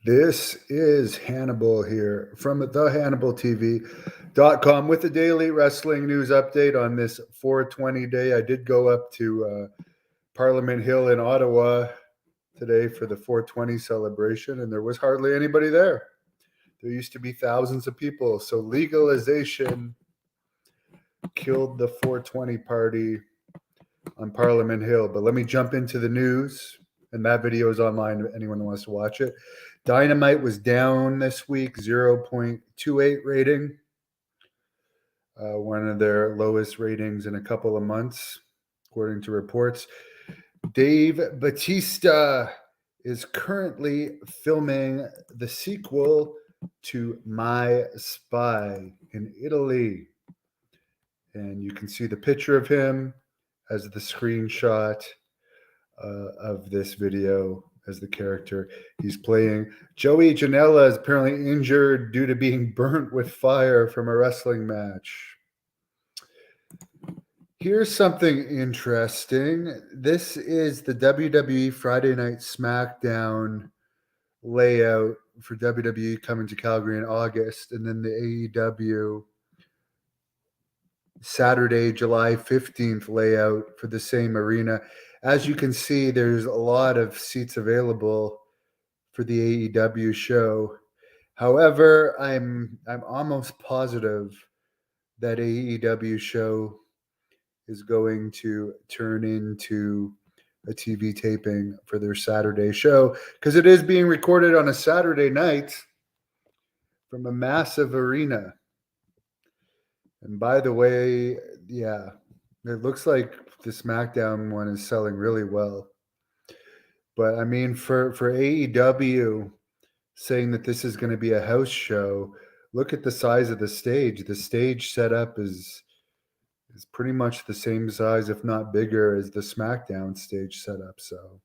This is Hannibal here from thehannibaltv.com with the daily wrestling news update on this 420 day. I did go up to Parliament Hill in Ottawa today for the 420 celebration, and there was hardly anybody there. There used to be thousands of people. So legalization killed the 420 party on Parliament Hill. But let me jump into the news, and that video is online if anyone wants to watch it. Dynamite was down this week, 0.28 rating, one of their lowest ratings in a couple of months, according to reports. Dave Batista is currently filming the sequel to My Spy in Italy. And you can see the picture of him as the screenshot of this video as the character he's playing. Joey Janela is apparently injured due to being burnt with fire from a wrestling match. Here's something interesting. This is the WWE Friday Night SmackDown layout for WWE coming to Calgary in August, and then the AEW Saturday, July 15th layout for the same arena. As you can see, there's a lot of seats available for the AEW show. However, I'm almost positive that AEW show is going to turn into a TV taping for their Saturday show because it is being recorded on a Saturday night from a massive arena. And by the way, yeah, it looks like the SmackDown one is selling really well. But I mean, for AEW saying that this is going to be a house show, look at the size of the stage. The stage setup is pretty much the same size, if not bigger, as the SmackDown stage setup. So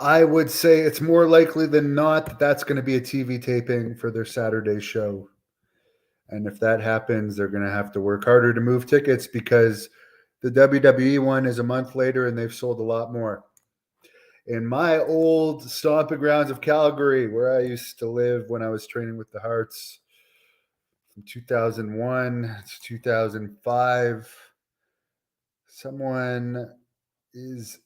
I would say it's more likely than not that that's going to be a TV taping for their Saturday show. And if that happens, they're going to have to work harder to move tickets because the WWE one is a month later and they've sold a lot more. In my old stomping grounds of Calgary, where I used to live when I was training with the Hearts from 2001 to 2005, someone is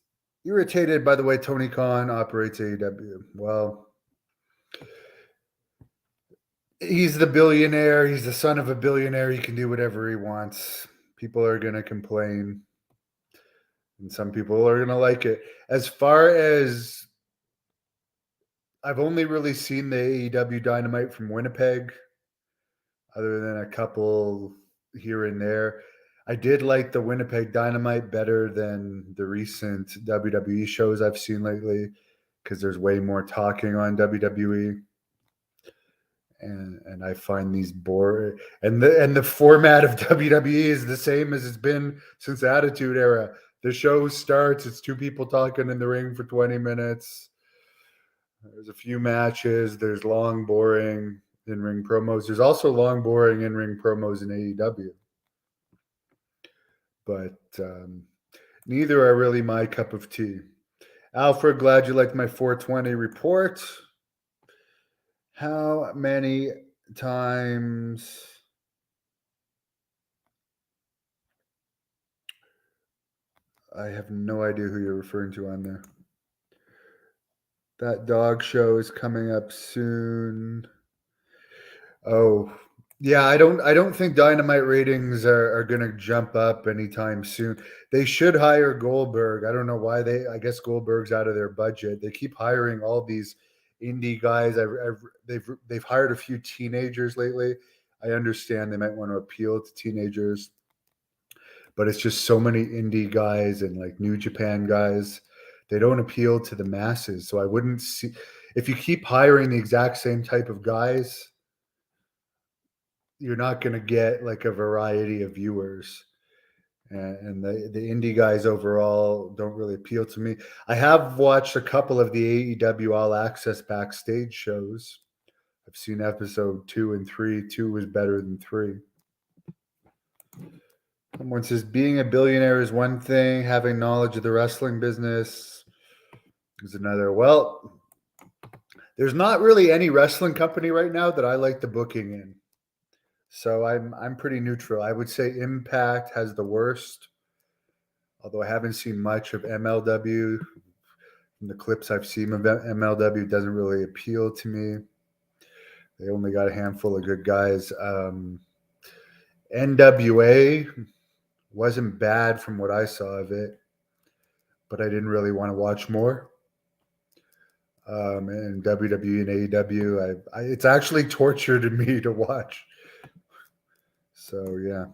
irritated by the way Tony Khan operates AEW. Well, he's the billionaire. He's the son of a billionaire. He can do whatever he wants. People are going to complain, and some people are going to like it. As far as I've only really seen the AEW Dynamite from Winnipeg, other than a couple here and there. I did like the Winnipeg Dynamite better than the recent WWE shows I've seen lately because there's way more talking on WWE. And I find these boring. And the format of WWE is the same as it's been since the Attitude Era. The show starts, it's two people talking in the ring for 20 minutes. There's a few matches. There's long, boring in-ring promos. There's also long, boring in-ring promos in AEW. But neither are really my cup of tea. Alfred, glad you liked my 420 report. How many times I have no idea who you're referring to on there. That dog show is coming up soon. Oh, yeah, I don't think Dynamite ratings are going to jump up anytime soon. They should hire Goldberg. I don't know why I guess Goldberg's out of their budget. They keep hiring all these indie guys. They've hired a few teenagers lately. I understand they might want to appeal to teenagers, but it's just so many indie guys and like New Japan guys. They don't appeal to the masses. So I wouldn't see if you keep hiring the exact same type of guys, you're not going to get like a variety of viewers. And the indie guys overall don't really appeal to me. I have watched a couple of the AEW All Access backstage shows. I've seen episode 2 and 3. 2 was better than 3. Someone says being a billionaire is one thing, having knowledge of the wrestling business is another. Well, There's not really any wrestling company right now that I like the booking in. So I'm pretty neutral. I would say Impact has the worst, although I haven't seen much of MLW. From the clips I've seen of MLW, it doesn't really appeal to me. They only got a handful of good guys. NWA wasn't bad from what I saw of it, but I didn't really want to watch more. And WWE and AEW, it's actually torture to me to watch. So yeah,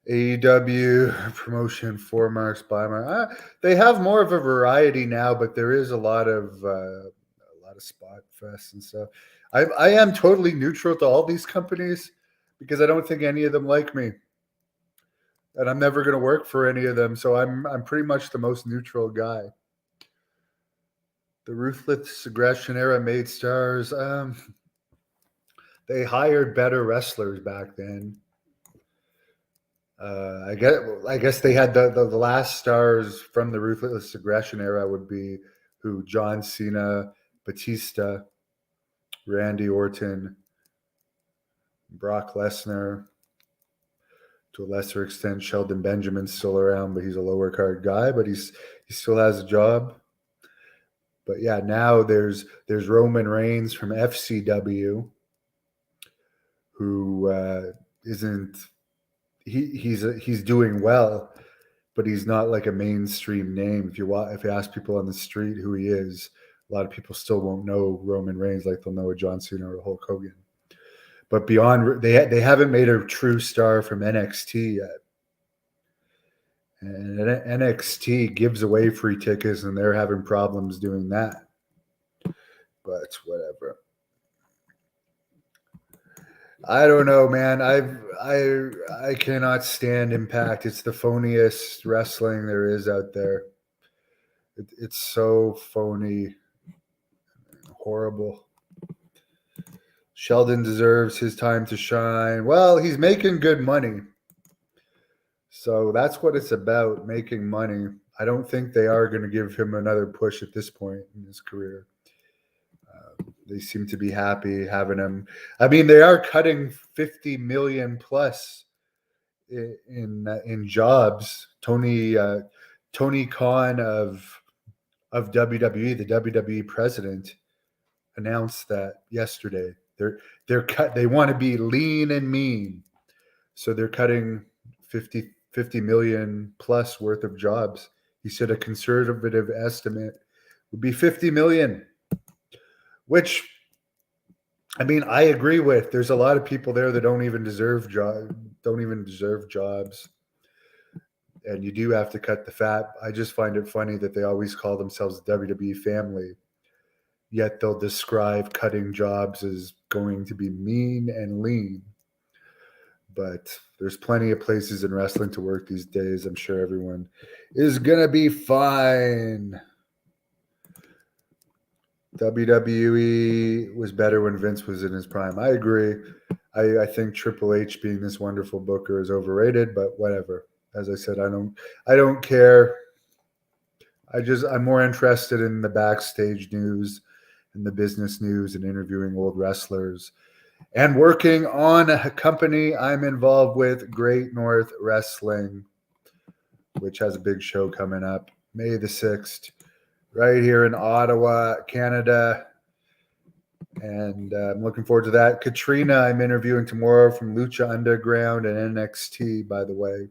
AEW promotion, 4 marks, by mark. They have more of a variety now, but there is a lot of spot fests and stuff. I am totally neutral to all these companies because I don't think any of them like me, and I'm never going to work for any of them. So I'm pretty much the most neutral guy. The Ruthless Aggression era made stars. They hired better wrestlers back then. I guess they had the last stars from the Ruthless Aggression era would be who? John Cena, Batista, Randy Orton, Brock Lesnar. To a lesser extent, Sheldon Benjamin's still around, but he's a lower card guy, but he still has a job. But yeah, now there's Roman Reigns from FCW, who isn't he's doing well, but he's not like a mainstream name. If you ask people on the street who he is, a lot of people still won't know Roman Reigns like they'll know a John Cena or a Hulk Hogan. But beyond, they haven't made a true star from NXT yet. And NXT gives away free tickets, and they're having problems doing that. But whatever. I don't know, man. I cannot stand Impact. It's the phoniest wrestling there is out there. It's so phony, horrible. Sheldon deserves his time to shine. Well, he's making good money. So that's what it's about, making money. I don't think they are going to give him another push at this point in his career. They seem to be happy having him. I mean, they are cutting 50 million plus in jobs. Tony Khan of WWE, the WWE president, announced that yesterday. They want to be lean and mean, so they're cutting 50 million plus worth of jobs. He said a conservative estimate would be 50 million, which, I mean, I agree with. There's a lot of people there that don't even deserve jobs, and you do have to cut the fat. I just find it funny that they always call themselves the WWE family, yet they'll describe cutting jobs as going to be mean and lean. But there's plenty of places in wrestling to work these days. I'm sure everyone is going to be fine. WWE was better when Vince was in his prime. I agree. I think Triple H being this wonderful booker is overrated, but whatever. As I said, I don't care. I'm more interested in the backstage news and the business news and interviewing old wrestlers and working on a company I'm involved with, Great North Wrestling, which has a big show coming up May the 6th, right here in Ottawa, Canada. And I'm looking forward to that. Katrina, I'm interviewing tomorrow from Lucha Underground and NXT, by the way.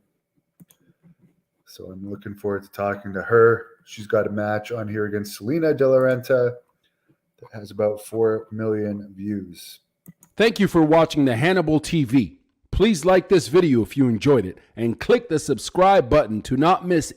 So I'm looking forward to talking to her. She's got a match on here against Selena De La Renta that has about 4 million views. Thank you for watching the Hannibal TV. Please like this video if you enjoyed it and click the subscribe button to not miss